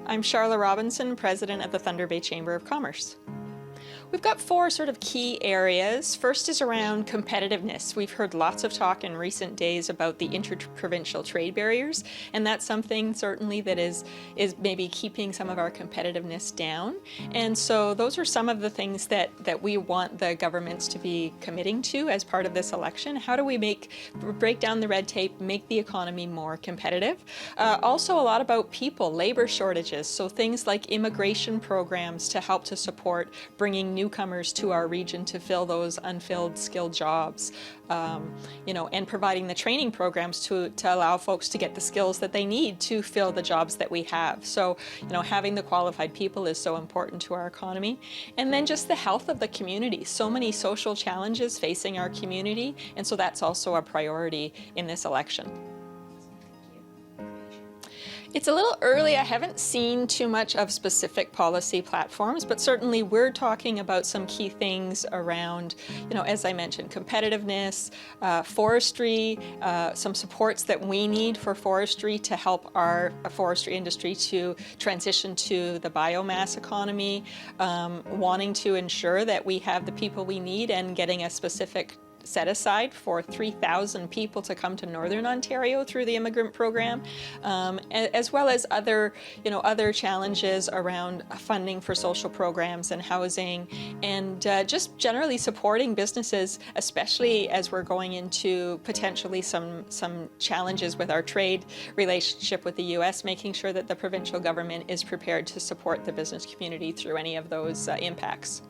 I'm Charla Robinson, President of the Thunder Bay Chamber of Commerce. We've got four sort of key areas. First is around competitiveness. We've heard lots of talk in recent days about the interprovincial trade barriers, and that's something certainly that is maybe keeping some of our competitiveness down. And so those are some of the things that we want the governments to be committing to as part of this election. How do we break down the red tape, make the economy more competitive? Also a lot about people, labor shortages, so things like immigration programs to help to support bringing newcomers to our region to fill those unfilled skilled jobs, and providing the training programs to allow folks to get the skills that they need to fill the jobs that we have. So, having the qualified people is so important to our economy. And then just the health of the community. So many social challenges facing our community, and so that's also a priority in this election. It's a little early. I haven't seen too much of specific policy platforms, but certainly we're talking about some key things around, as I mentioned, competitiveness, forestry, some supports that we need for forestry to help our forestry industry to transition to the biomass economy, wanting to ensure that we have the people we need and getting a specific set aside for 3,000 people to come to Northern Ontario through the immigrant program, as well as other challenges around funding for social programs and housing, and just generally supporting businesses, especially as we're going into potentially some challenges with our trade relationship with the U.S., making sure that the provincial government is prepared to support the business community through any of those impacts.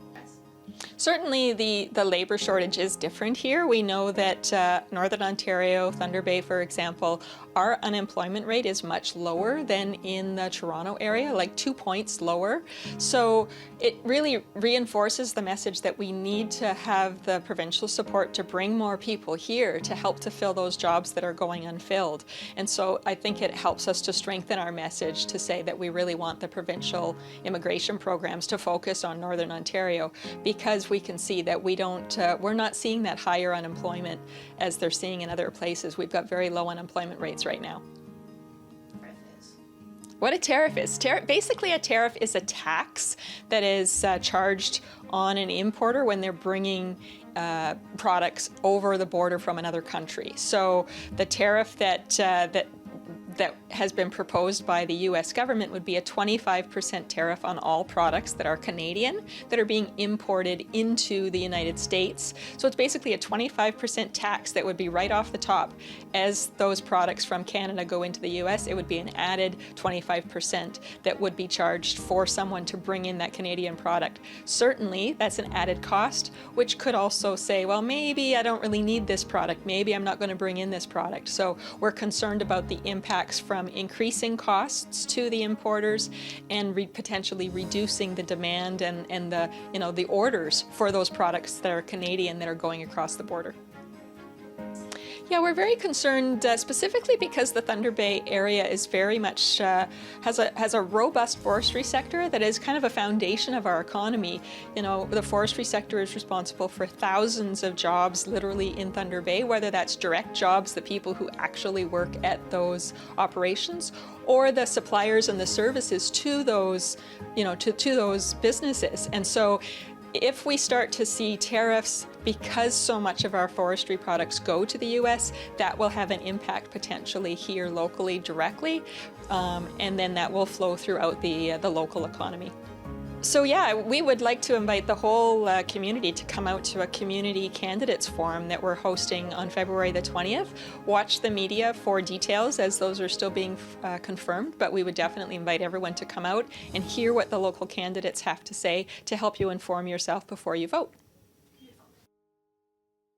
Certainly the labor shortage is different here. We know that Northern Ontario, Thunder Bay, for example, our unemployment rate is much lower than in the Toronto area, like 2 points lower. So it really reinforces the message that we need to have the provincial support to bring more people here to help to fill those jobs that are going unfilled. And so I think it helps us to strengthen our message to say that we really want the provincial immigration programs to focus on Northern Ontario, because we can see that we're not seeing that higher unemployment as they're seeing in other places. We've got very low unemployment rates right now. What a tariff is. Basically, a tariff is a tax that is charged on an importer when they're bringing products over the border from another country. So the tariff that has been proposed by the U.S. government would be a 25% tariff on all products that are Canadian that are being imported into the United States. So it's basically a 25% tax that would be right off the top. As those products from Canada go into the U.S., it would be an added 25% that would be charged for someone to bring in that Canadian product. Certainly, that's an added cost, which could also say, well, maybe I don't really need this product. Maybe I'm not going to bring in this product. So we're concerned about the impact from increasing costs to the importers and potentially reducing the demand and the orders for those products that are Canadian that are going across the border. Yeah, we're very concerned specifically because the Thunder Bay area is very much has a robust forestry sector that is kind of a foundation of our economy. The forestry sector is responsible for thousands of jobs literally in Thunder Bay, whether that's direct jobs, the people who actually work at those operations, or the suppliers and the services to those, to those businesses. And so if we start to see tariffs, because so much of our forestry products go to the U.S., that will have an impact potentially here locally directly, and then that will flow throughout the local economy. So yeah, we would like to invite the whole community to come out to a community candidates forum that we're hosting on February the 20th. Watch the media for details as those are still being confirmed, but we would definitely invite everyone to come out and hear what the local candidates have to say to help you inform yourself before you vote.